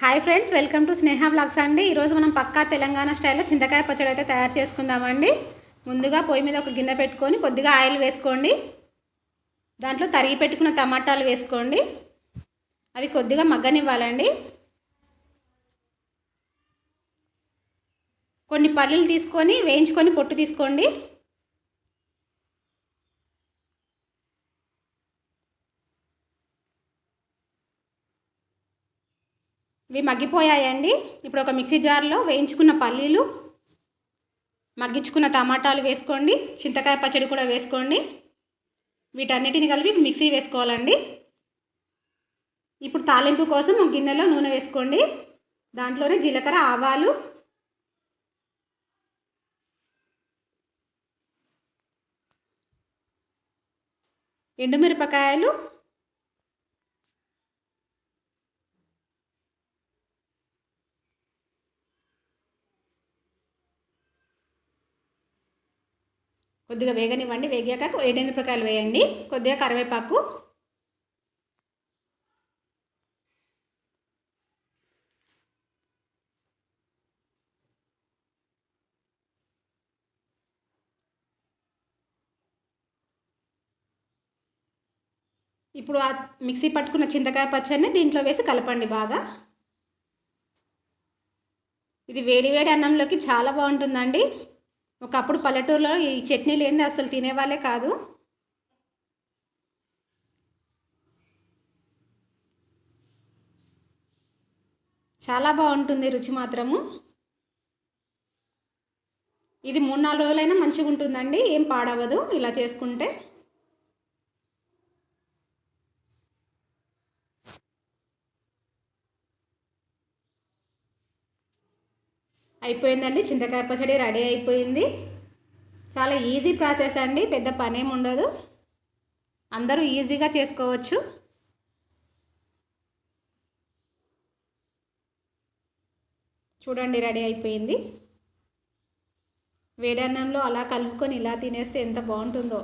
Hi friends, welcome to Sneha blogs అండి. ఈరోజు మనం పక్కా తెలంగాణ స్టైల్లో చింతకాయ పచ్చడి అయితే తయారు చేసుకుందామండి. ముందుగా పొయ్యి మీద ఒక గిన్నె పెట్టుకొని కొద్దిగా ఆయిల్ వేసుకోండి. దాంట్లో తరిగి పెట్టుకున్న టమాటాలు వేసుకోండి. అవి కొద్దిగా మగ్గనివ్వాలండి. కొన్ని పల్లీలు తీసుకొని వేయించుకొని పొట్టు తీసుకోండి. ఇవి మగ్గిపోయాయండి. ఇప్పుడు ఒక మిక్సీ జార్లో వేయించుకున్న పల్లీలు, మగ్గించుకున్న టమాటాలు వేసుకోండి. చింతకాయ పచ్చడి కూడా వేసుకోండి. వీటన్నిటిని కలిపి మిక్సీ వేసుకోవాలండి. ఇప్పుడు తాలింపు కోసం ఒక గిన్నెలో నూనె వేసుకోండి. దాంట్లోనే జీలకర్ర, ఆవాలు, ఎండుమిరపకాయలు, కొద్దిగా వేగనివ్వండి. వేగాక ఎండుమిరపకాయలు వేయండి. కొద్దిగా కరివేపాకు, ఇప్పుడు ఆ మిక్సీ పట్టుకున్న చింతకాయ పచ్చడిని దీంట్లో వేసి కలపండి బాగా. ఇది వేడి వేడి అన్నంలోకి చాలా బాగుంటుందండి. ఒకప్పుడు పల్లెటూరులో ఈ చట్నీ లేనిది అసలు తినేవాళ్ళే కాదు. చాలా బాగుంటుంది రుచి మాత్రము. ఇది 3-4 రోజులైనా మంచిగా ఉంటుందండి, ఏం పాడవదు ఇలా చేసుకుంటే. అయిపోయిందండి, చింతకాయ పచ్చడి రెడీ అయిపోయింది. చాలా ఈజీ ప్రాసెస్ అండి, పెద్ద పనేం ఉండదు. అందరూ ఈజీగా చేసుకోవచ్చు. చూడండి, రెడీ అయిపోయింది. వేడి అన్నంలో అలా కలుపుకొని ఇలా తినేస్తే ఎంత బాగుంటుందో.